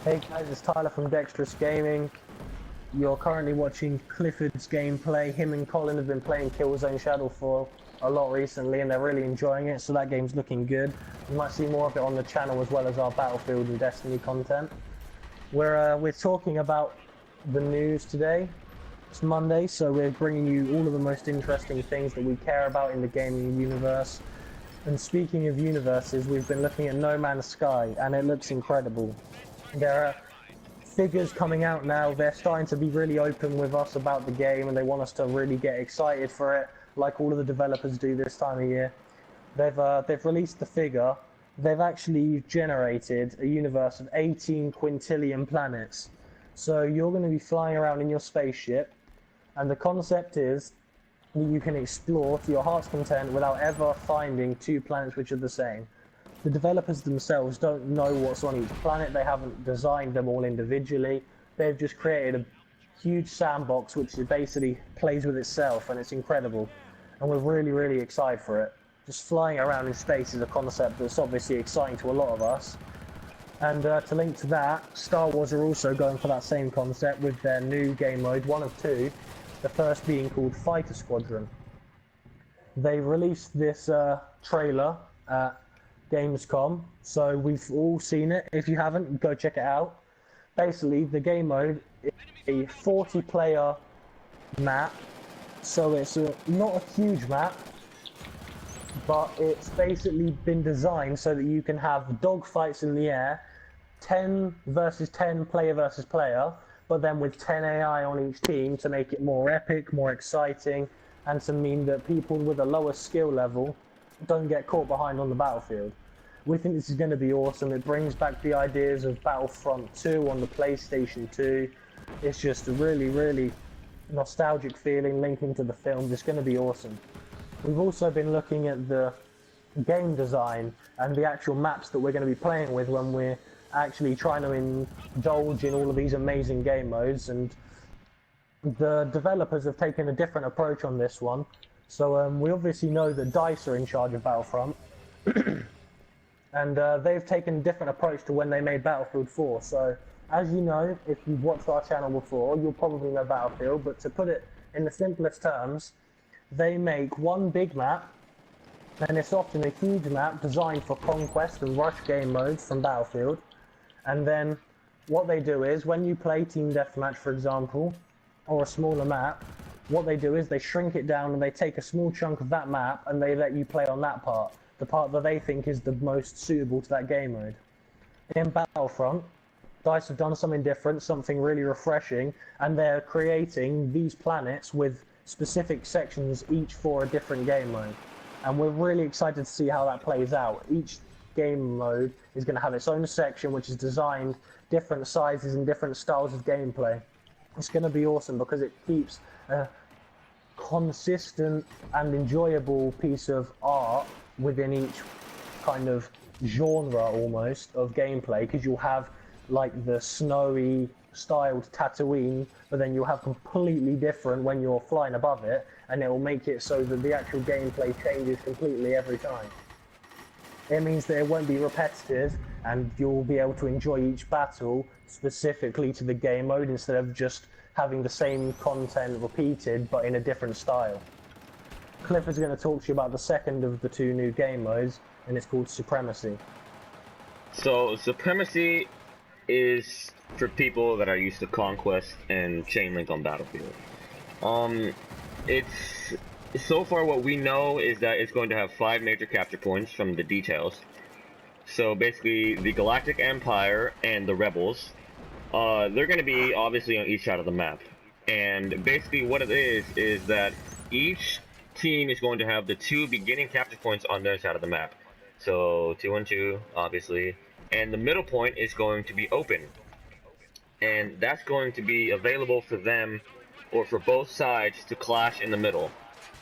Hey guys, it's Tyler from Dexterous Gaming. You're currently watching Clifford's gameplay. Him and Colin have been playing Killzone Shadowfall a lot recently and they're really enjoying it, so that game's looking good. You might see more of it on the channel as well as our Battlefield and Destiny content. We're talking about the news today. It's Monday, so we're bringing you all of the most interesting things that we care about in the gaming universe. And speaking of universes, we've been looking at No Man's Sky and it looks incredible. There are figures coming out now. They're starting to be really open with us about the game and they want us to really get excited for it, like all of the developers do this time of year. They've released the figure. They've actually generated a universe of 18 quintillion planets. So you're going to be flying around in your spaceship, and the concept is that you can explore to your heart's content without ever finding two planets which are the same. The developers themselves don't know what's on each planet. They haven't designed them all individually. They've just created a huge sandbox which basically plays with itself, and it's incredible. And we're really excited for it. Just flying around in space is a concept that's obviously exciting to a lot of us. And to link to that, Star Wars are also going for that same concept with their new game mode, one of two. The first being called Fighter Squadron. They released this trailer at Gamescom, so we've all seen it. If you haven't, go check it out. Basically, the game mode is a 40-player map, so it's not a huge map, but it's basically been designed so that you can have dogfights in the air, 10 versus 10, player versus player, but then with 10 AI on each team to make it more epic, more exciting, and to mean that people with a lower skill level don't get caught behind on the battlefield. We think this is going to be awesome. It brings back the ideas of Battlefront 2 on the PlayStation 2. It's just a really nostalgic feeling linking to the films. It's going to be awesome. We've also been looking at the game design and the actual maps that we're going to be playing with when we're actually trying to indulge in all of these amazing game modes, and the developers have taken a different approach on this one. So we obviously know that DICE are in charge of Battlefront and they've taken a different approach to when they made Battlefield 4. So as you know, if you've watched our channel before, you'll probably know Battlefield, but to put it in the simplest terms, they make one big map, and it's often a huge map designed for conquest and rush game modes from Battlefield. And then what they do is, when you play Team Deathmatch, for example, or a smaller map, what they do is they shrink it down and they take a small chunk of that map and they let you play on that part, the part that they think is the most suitable to that game mode. In Battlefront, DICE have done something different, something really refreshing, and they're creating these planets with specific sections each for a different game mode. And we're really excited to see how that plays out. Each game mode is going to have its own section which is designed different sizes and different styles of gameplay. It's going to be awesome because it keeps a consistent and enjoyable piece of art within each kind of genre almost of gameplay, because you'll have like the snowy styled Tatooine, but then you'll have completely different when you're flying above it, and it will make it so that the actual gameplay changes completely every time. It means that it won't be repetitive and you'll be able to enjoy each battle specifically to the game mode instead of just having the same content repeated but in a different style. Cliff is going to talk to you about the second of the two new game modes, and it's called Supremacy. So Supremacy is for people that are used to Conquest and Chainlink on Battlefield. It's so far what we know is that it's going to have 5 major capture points from the details. So basically, the Galactic Empire and the Rebels, they're going to be obviously on each side of the map. And basically what it is that each team is going to have the 2 beginning capture points on their side of the map. So 2 and 2, obviously. And the middle point is going to be open. And that's going to be available for them, or for both sides, to clash in the middle.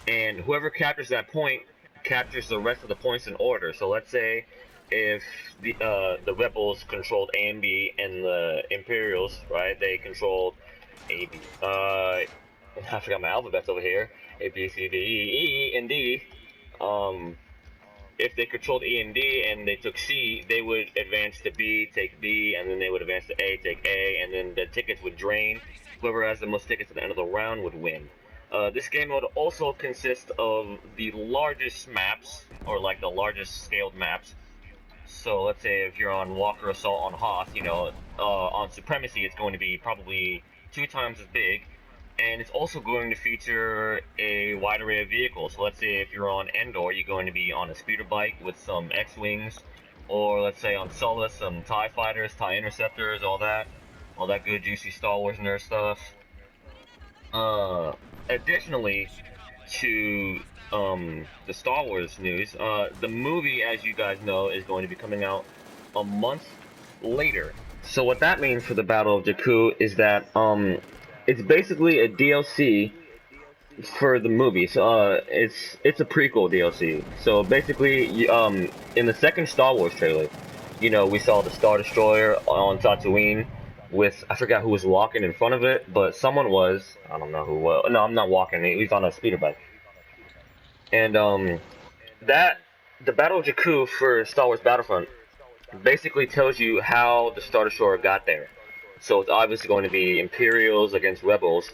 And whoever captures that point captures the rest of the points in order. So let's say if the Rebels controlled A and B, and the Imperials, right, they controlled A, B. I forgot my alphabets over here. A, B, C, D, E, and D. if they controlled E and D and they took C, they would advance to B, take B, and then they would advance to A, take A, and then the tickets would drain. Whoever has the most tickets at the end of the round would win. This game would also consist of the largest maps, or like the largest scaled maps. So let's say if you're on Walker Assault on Hoth, you know, on Supremacy it's going to be probably 2 times as big. And it's also going to feature a wide array of vehicles. So let's say if you're on Endor, you're going to be on a speeder bike with some X-Wings. Or let's say on Sullust, some TIE Fighters, TIE Interceptors, all that good juicy Star Wars nerd stuff. Additionally to the Star Wars news, the movie, as you guys know, is going to be coming out a month later. So what that means for the Battle of Jakku is that it's basically a DLC for the movie. So it's a prequel DLC. So basically, in the second Star Wars trailer, you know, we saw the Star Destroyer on Tatooine with, I forgot who was walking in front of it, but someone was. I don't know who was. No, I'm not walking. He's on a speeder bike. And the Battle of Jakku for Star Wars Battlefront basically tells you how the Star Destroyer got there. So it's obviously going to be Imperials against Rebels,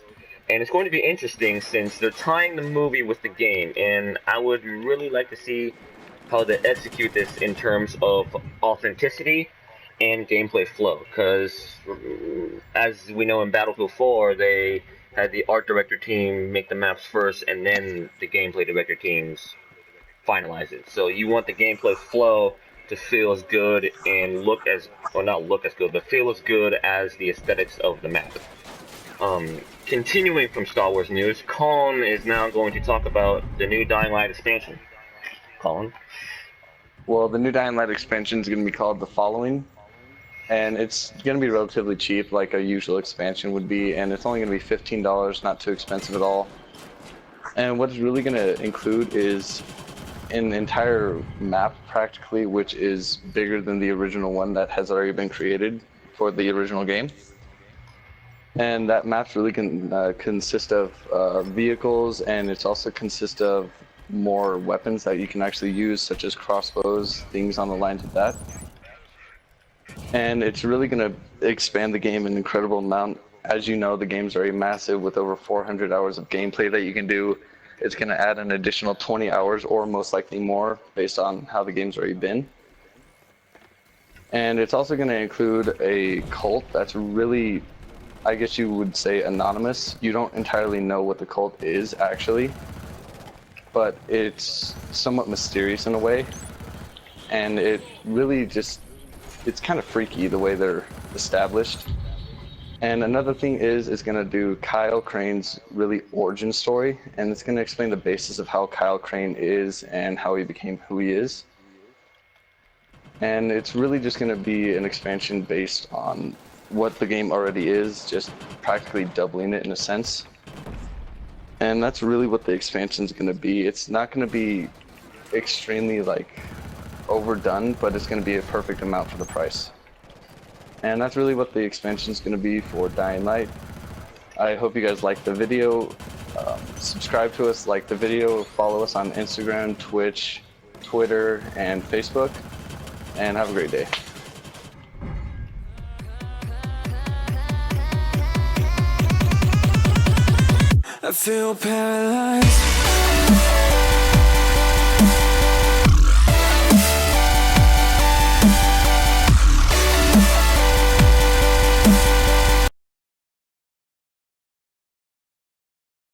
and it's going to be interesting since they're tying the movie with the game, and I would really like to see how they execute this in terms of authenticity and gameplay flow, because as we know in Battlefield 4, they had the art director team make the maps first, and then the gameplay director teams finalize it. So you want the gameplay flow to feel as good and look as, or not look as good, but feel as good as the aesthetics of the map. Continuing from Star Wars news, Colin is now going to talk about the new Dying Light expansion. Colin? Well, the new Dying Light expansion is going to be called The Following, and it's going to be relatively cheap, like a usual expansion would be, and it's only going to be $15, not too expensive at all. And what it's really going to include is an entire map, practically, which is bigger than the original one that has already been created for the original game. And that map's really can consist of vehicles, and it's also consist of more weapons that you can actually use, such as crossbows, things on the lines of that. And it's really going to expand the game an incredible amount. As you know, the game's already massive with over 400 hours of gameplay that you can do. It's going to add an additional 20 hours, or most likely more, based on how the game's already been. And it's also going to include a cult that's really, I guess you would say, anonymous. You don't entirely know what the cult is, actually. But it's somewhat mysterious in a way. And it really just, it's kind of freaky the way they're established. And another thing is, it's going to do Kyle Crane's really origin story, and it's going to explain the basis of how Kyle Crane is and how he became who he is. And it's really just going to be an expansion based on what the game already is, just practically doubling it in a sense. And that's really what the expansion is going to be. It's not going to be extremely like overdone, but it's going to be a perfect amount for the price. And that's really what the expansion is going to be for Dying Light. I hope you guys liked the video. Subscribe to us, like the video, follow us on Instagram, Twitch, Twitter, and Facebook. And have a great day. I feel paralyzed.